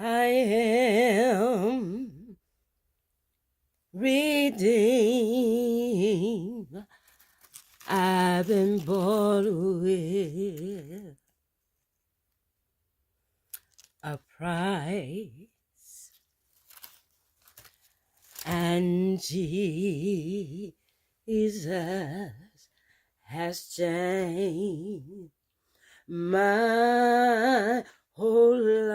I am redeemed. I've been bought with a price, and Jesus has changed my whole life.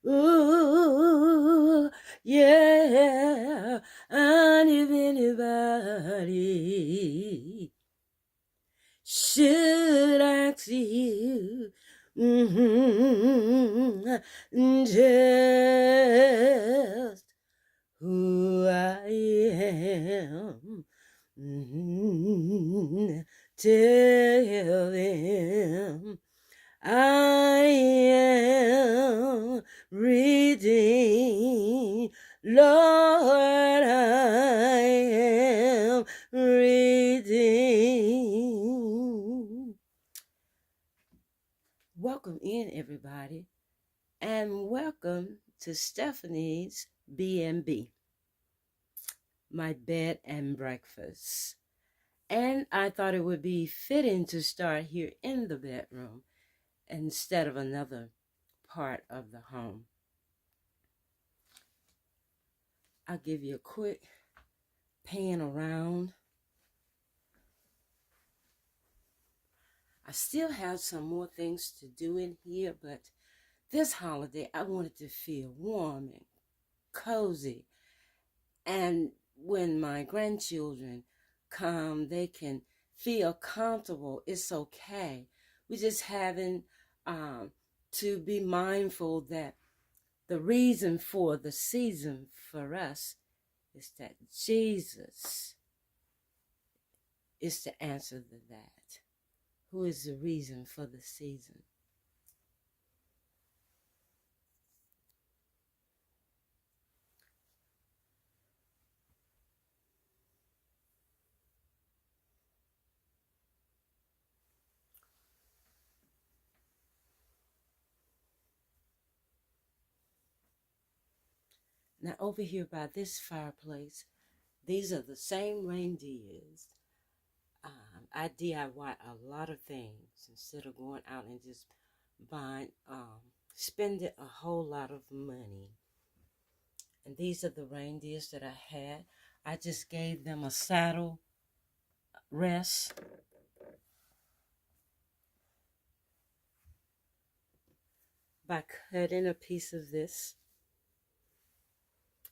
Ooh, yeah, and if anybody should ask you, just who I am, tell them I am redeemed. Lord, I am redeemed. Welcome in, everybody, and welcome to Stephanie's B&B, my bed and breakfast. And I thought it would be fitting to start here in the bedroom instead of another part of the home. I'll give you a quick pan around. I still have some more things to do in here, but this holiday I wanted to feel warm and cozy. And when my grandchildren come, they can feel comfortable. It's okay. We're just having to be mindful that the reason for the season for us is that Jesus is the answer to that. Who is the reason for the season? Now over here by this fireplace, these are the same reindeers. I DIY a lot of things instead of going out and just buying, spending a whole lot of money. And these are the reindeers that I had. I just gave them a saddle rest. By cutting a piece of this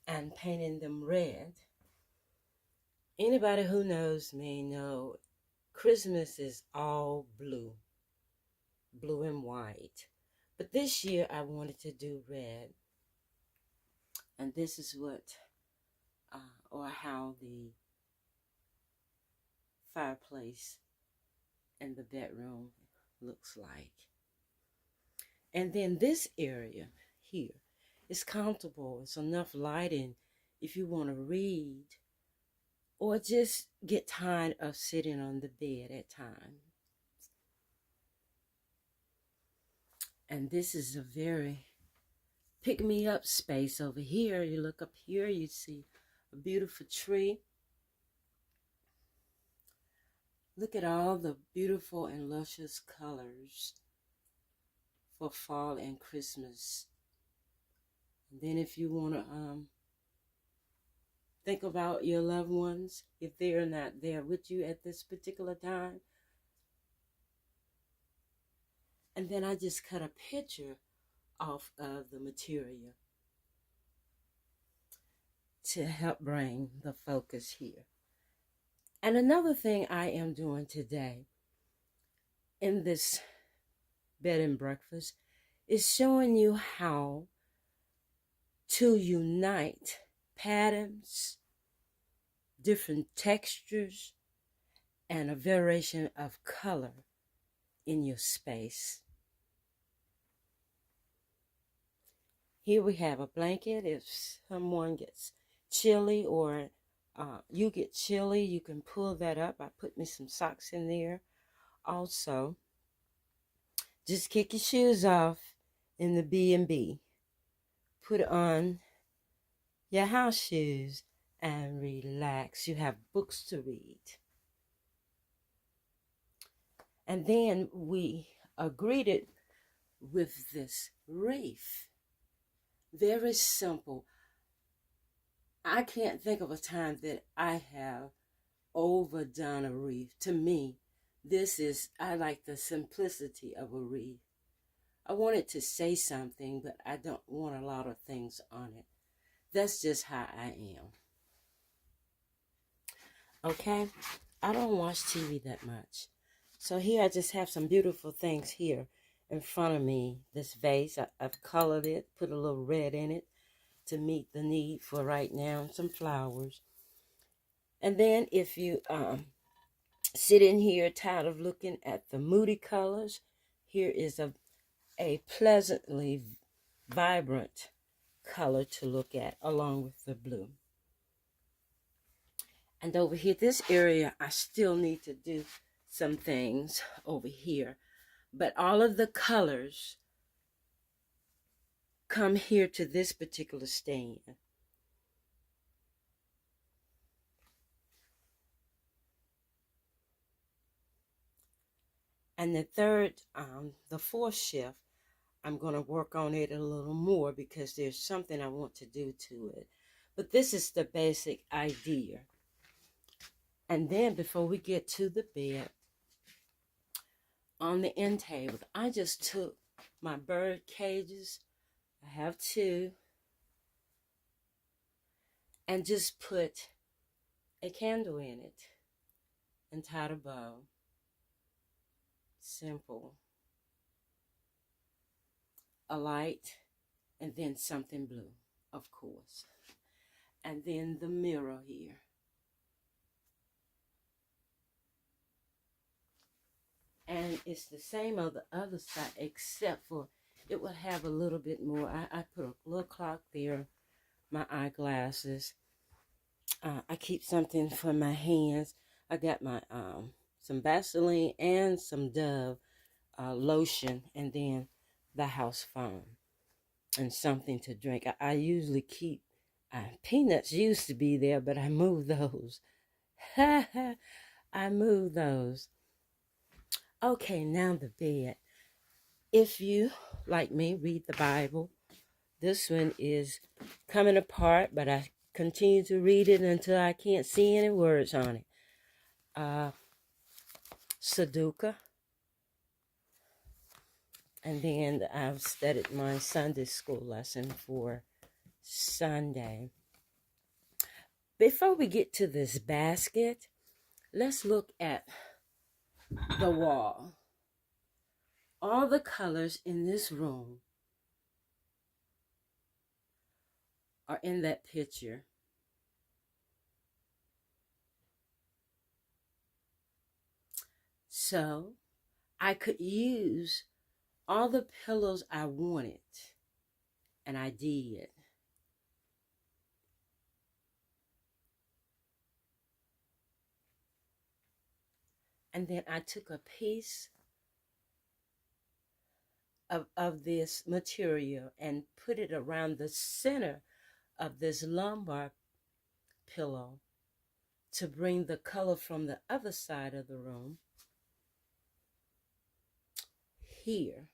and painting them red. Anybody who knows me know Christmas is all blue and white. But this year I wanted to do red. And this is what, or how the fireplace in the bedroom looks like. And then this area here is comfortable. It's enough lighting if you want to read or just get tired of sitting on the bed at times. And this is a very pick-me-up space over here. You look up here, you see a beautiful tree. Look at all the beautiful and luscious colors for fall and Christmas. And then if you want to think about your loved ones, if they're not there with you at this particular time. And then I just cut a picture off of the material to help bring the focus here. And another thing I am doing today in this bed and breakfast is showing you how to unite patterns, different textures, and a variation of color in your space. Here we have a blanket. If someone gets chilly or you get chilly, you can pull that up. I put me some socks in there also Just kick your shoes off in the B&B. Put on your house shoes and relax. You have books to read. And then we are greeted with this wreath. Very simple. I can't think of a time that I have overdone a wreath. To me, I like the simplicity of a wreath. I want it to say something, but I don't want a lot of things on it. That's just how I am. Okay? I don't watch TV that much. So here I just have some beautiful things here in front of me. This vase, I've colored it, put a little red in it to meet the need for right now, some flowers. And then if you sit in here tired of looking at the moody colors, here is a pleasantly vibrant color to look at along with the blue. And over here, this area, I still need to do some things over here. But all of the colors come here to this particular stand. And the fourth shift, I'm going to work on it a little more because there's something I want to do to it. But this is the basic idea. And then before we get to the bed, on the end table, I just took my bird cages, I have two, and just put a candle in it and tied a bow. Simple. A light, and then something blue, of course. And then the mirror here. And it's the same on the other side, except for it will have a little bit more. I put a little clock there, my eyeglasses. I keep something for my hands. I got my some Vaseline and some Dove lotion, and then the house phone and something to drink. I usually keep peanuts used to be there, but I moved those. I moved those. Okay, now the bed. If you, like me, read the Bible, this one is coming apart, but I continue to read it until I can't see any words on it. Sudoku. And then I've studied my Sunday school lesson for Sunday. Before we get to this basket, let's look at the wall. All the colors in this room are in that picture. So I could use all the pillows I wanted, and I did. And then I took a piece of this material and put it around the center of this lumbar pillow to bring the color from the other side of the room here,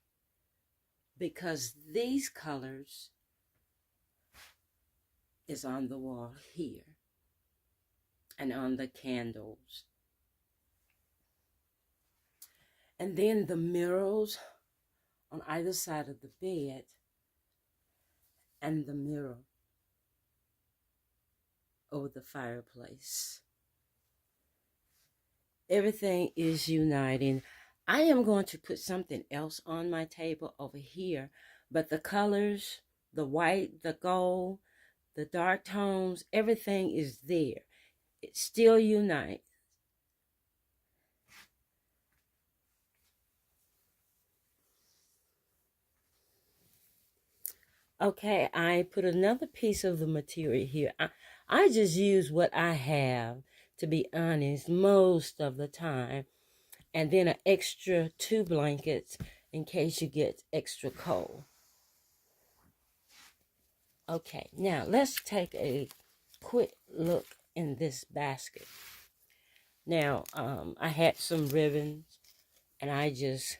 because these colors is on the wall here and on the candles. And then the mirrors on either side of the bed and the mirror over the fireplace. Everything is uniting. I am going to put something else on my table over here, but the colors, the white, the gold, the dark tones, everything is there. It still unites. Okay, I put another piece of the material here. I just use what I have, to be honest, most of the time. And then an extra 2 blankets in case you get extra cold. Okay, now let's take a quick look in this basket. Now, I had some ribbons, and I just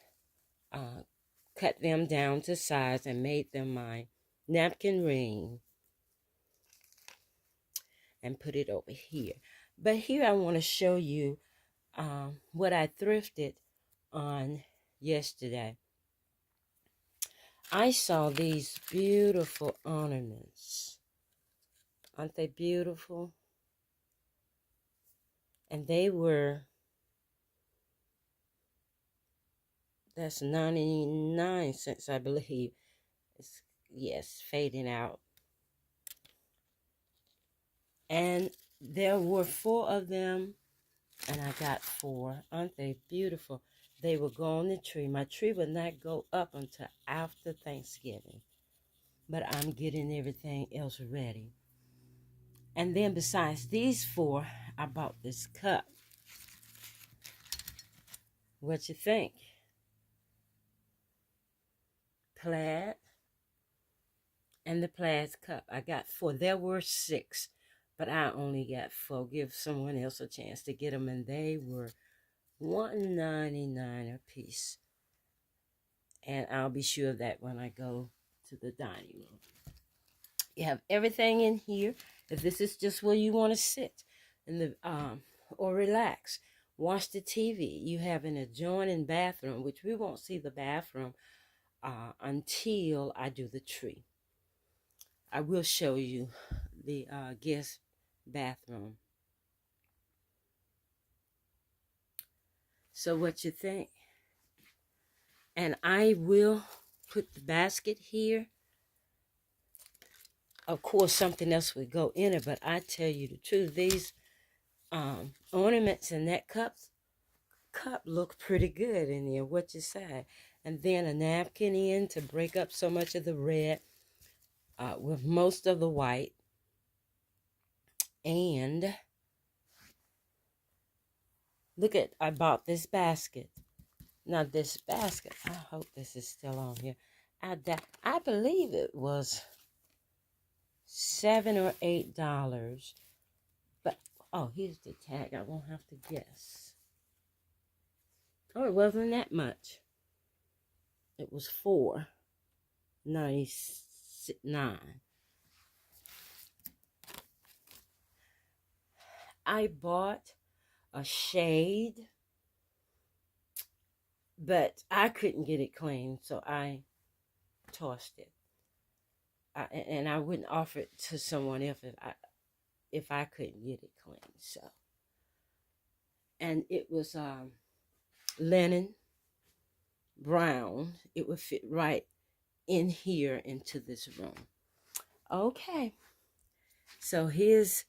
cut them down to size and made them my napkin ring and put it over here. But here I want to show you what I thrifted on yesterday. I saw these beautiful ornaments. Aren't they beautiful? And they were, that's 99 cents, I believe. It's, yes, fading out. And there were 4 of them, and I got 4. Aren't they beautiful? They will go on the tree. My tree will not go up until after Thanksgiving, but I'm getting everything else ready. And then besides these 4, I bought this cup. What you think? Plaid and the plaid cup. I got 4. There were 6, but I only got 4. Give someone else a chance to get them, and they were $1.99 a piece. And I'll be sure of that when I go to the dining room. You have everything in here. If this is just where you want to sit in the or relax, watch the TV. You have an adjoining bathroom, which we won't see the bathroom until I do the tree. I will show you the guest bathroom. So what you think? And I will put the basket here. Of course, something else would go in it, but I tell you the truth, these ornaments and that cup look pretty good in there. What you say? And then a napkin in to break up so much of the red with most of the white. And look at, I bought this basket. Now this basket, I hope this is still on here. I believe it was $7 or $8. But, oh, here's the tag. I won't have to guess. Oh, it wasn't that much. It was $4.99. I bought a shade, but I couldn't get it clean, so I tossed it. And I wouldn't offer it to someone if I couldn't get it clean. So, and it was linen brown. It would fit right in here into this room. Okay, so here's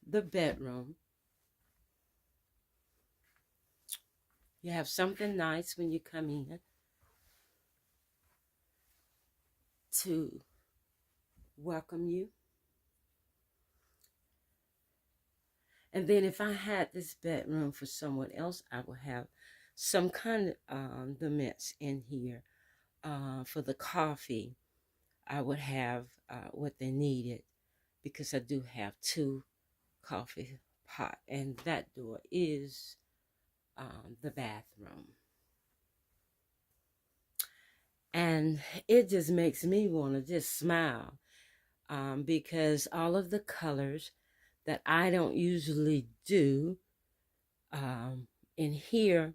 the bedroom. You have something nice when you come in to welcome you. And then if I had this bedroom for someone else, I would have some kind of ornaments in here for the coffee. I would have what they needed because I do have 2 coffee pot, and that door is the bathroom. And it just makes me want to just smile because all of the colors that I don't usually do in here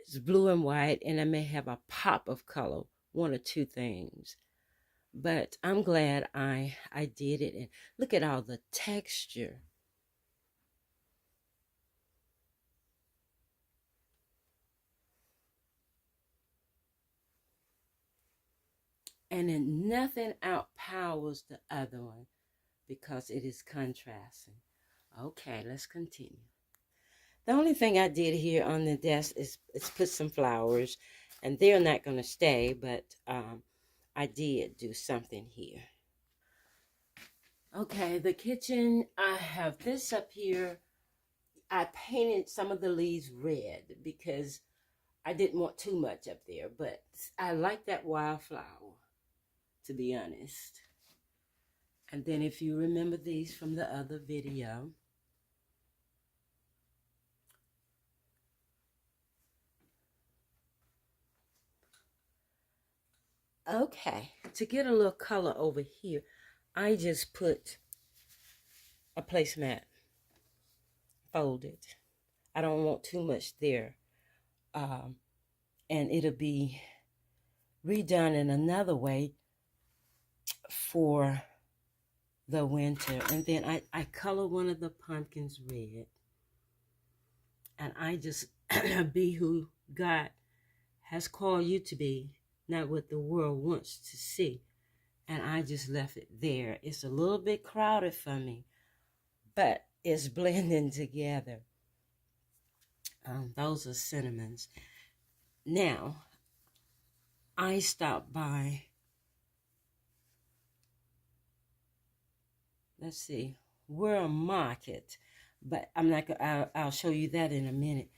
is blue and white, and I may have a pop of color, 1 or 2 things. But I'm glad I did it. And look at all the texture. And then nothing outpowers the other one because it is contrasting. Okay, let's continue. The only thing I did here on the desk is put some flowers, and they're not going to stay, but I did do something here. Okay, the kitchen, I have this up here. I painted some of the leaves red because I didn't want too much up there, but I like that wildflower, to be honest. And then if you remember these from the other video, okay, to get a little color over here, I just put a placemat folded. I don't want too much there. And it'll be redone in another way for the winter. And then I color one of the pumpkins red. And I just be who God has called you to be, not what the world wants to see. And I just left it there. It's a little bit crowded for me, but it's blending together. Those are cinnamons. Now, I stopped by, let's see, World Market, but I'm not gonna, I'll show you that in a minute.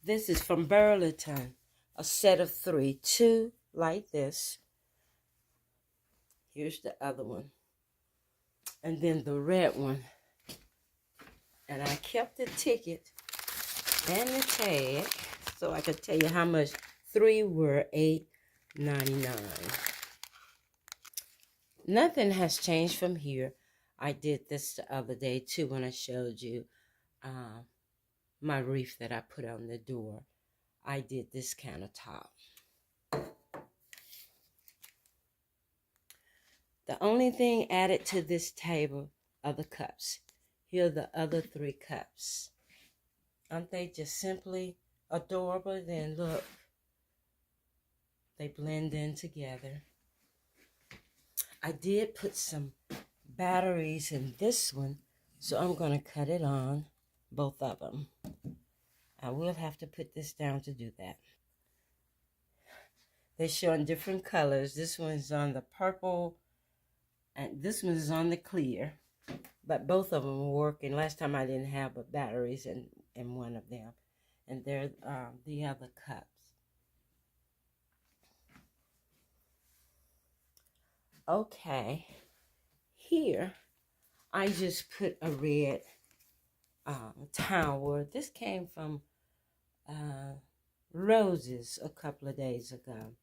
This is from Burlington, a set of 3, 2 like this. Here's the other one. And then the red one. And I kept the ticket and the tag so I could tell you how much. 3 were $8.99. Nothing has changed from here. I did this the other day too when I showed you my wreath that I put on the door. I did this countertop. The only thing added to this table are the cups. Here are the other 3 cups. Aren't they just simply adorable? Then look, they blend in together. I did put some batteries in this one, so I'm going to cut it on, both of them. I will have to put this down to do that. They're showing different colors. This one's on the purple, and this one is on the clear. But both of them are working. Last time I didn't have batteries in one of them. And they're the other cups. Okay. Here, I just put a red tower. This came from Roses a couple of days ago.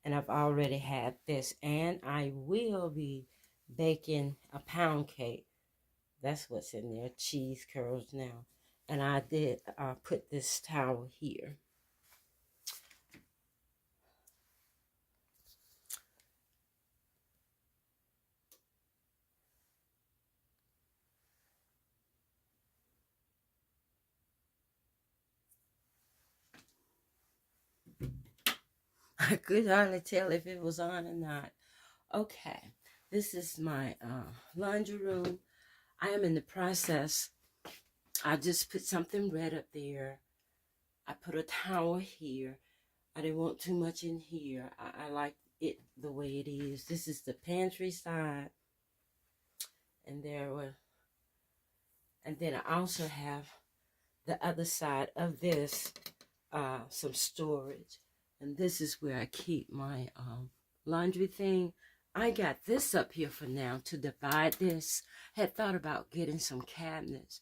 And I've already had this. And I will be baking a pound cake. That's what's in there, cheese curls now. And I did put this towel here. I could hardly tell if it was on or not. Okay, this is my laundry room. I am in the process. I just put something red up there. I put a towel here. I didn't want too much in here. I like it the way it is. This is the pantry side. And then I also have the other side of this, some storage. And this is where I keep my laundry thing. I got this up here for now to divide this. Had thought about getting some cabinets.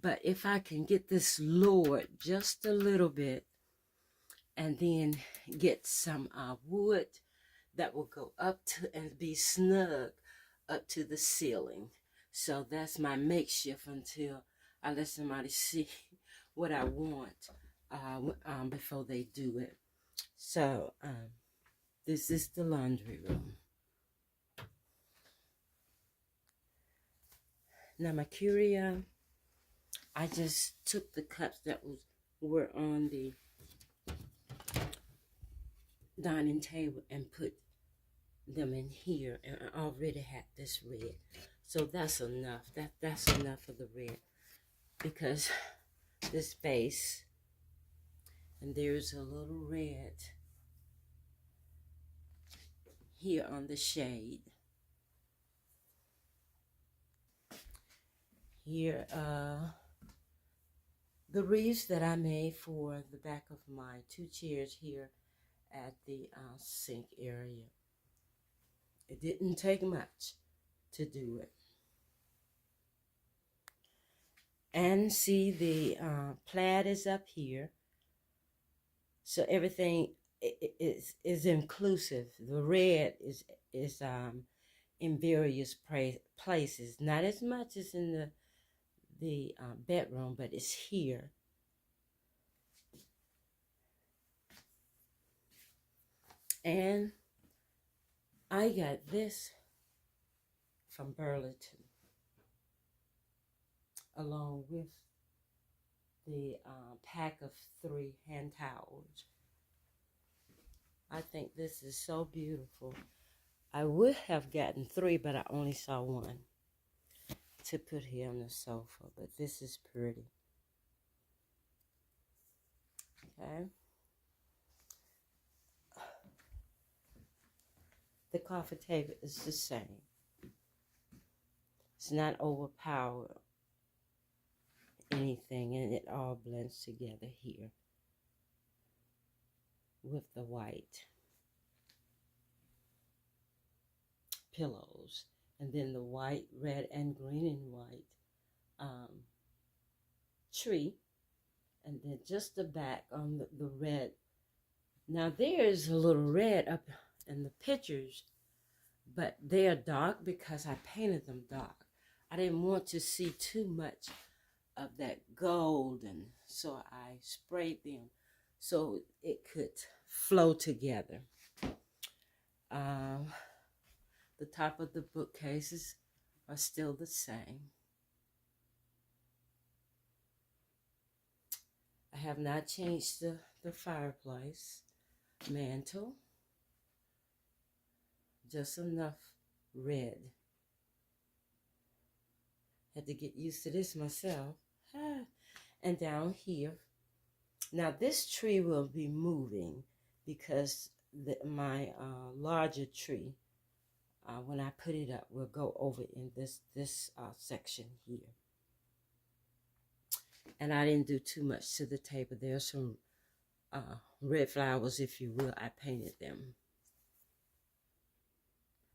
But if I can get this lowered just a little bit and then get some wood that will go up to and be snug up to the ceiling. So that's my makeshift until I let somebody see what I want before they do it. So this is the laundry room. Now my curio, I just took the cups that were on the dining table and put them in here, and I already had this red, so that's enough. That's enough of the red, because this base, and there's a little red here on the shade. Here the wreaths that I made for the back of my 2 chairs here at the sink area. It didn't take much to do it. And see, the plaid is up here. So everything is inclusive. The red is in various places. Not as much as in the bedroom, but it's here. And I got this from Burlington, along with the pack of 3 hand towels. I think this is so beautiful. I would have gotten 3, but I only saw 1 to put here on the sofa. But this is pretty. Okay. The coffee table is the same. It's not overpowered anything, and it all blends together here with the white pillows, and then the white, red, and green and white tree, and then just the back on the red. Now there's a little red up in the pictures, but they are dark because I painted them dark. I didn't want to see too much of that gold, and so I sprayed them so it could flow together. The top of the bookcases are still the same. I have not changed the fireplace mantle. Just enough red. Had to get used to this myself. And down here, now this tree will be moving because my larger tree, when I put it up, will go over in this section here. And I didn't do too much to the table. There's some red flowers, if you will. I painted them.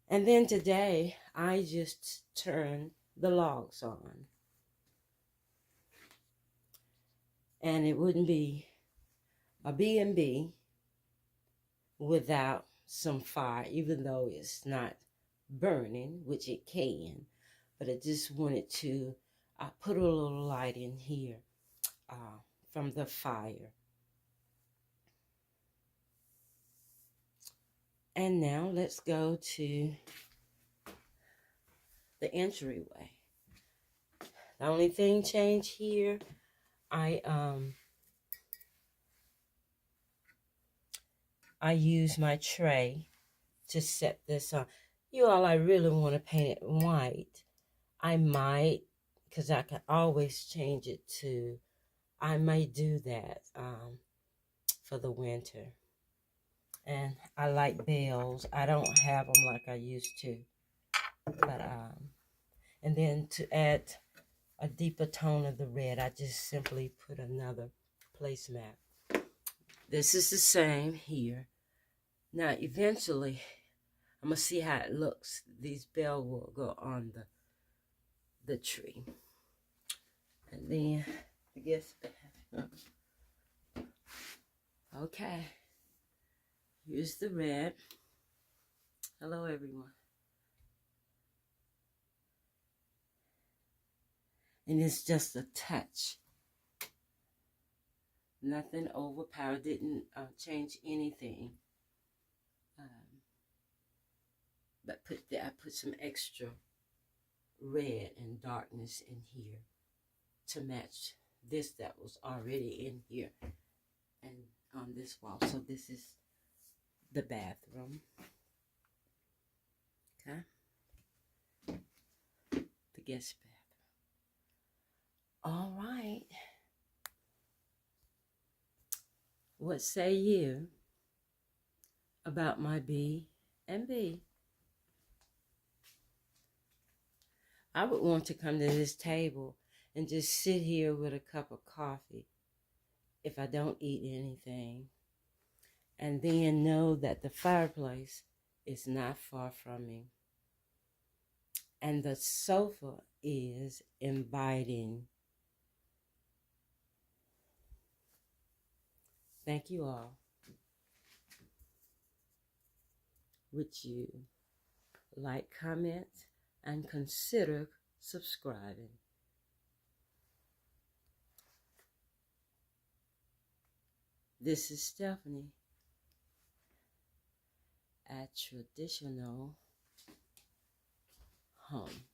And then today, I just turned the logs on. And it wouldn't be a B&B without some fire, even though it's not burning, which it can. But I just wanted to put a little light in here from the fire. And now let's go to the entryway. The only thing changed here, I use my tray to set this on. You all, I really want to paint it white. I might, because I can always change it to, I might do that for the winter. And I like bells. I don't have them like I used to. But and then to add a deeper tone of the red, I just simply put another placemat. This is the same here. Now, eventually, I'm going to see how it looks. These bells will go on the tree. And then, I guess, okay. Here's the red. Hello, everyone. And it's just a touch. Nothing overpowered. Didn't change anything. But I put some extra red and darkness in here to match this that was already in here and on this wall. So this is the bathroom. Okay. The guest bathroom. All right. What say you about my B&B? I would want to come to this table and just sit here with a cup of coffee if I don't eat anything. And then know that the fireplace is not far from me. And the sofa is inviting. Thank you all. Would you like, comment, and consider subscribing? This is Stephanie at Traditional Home.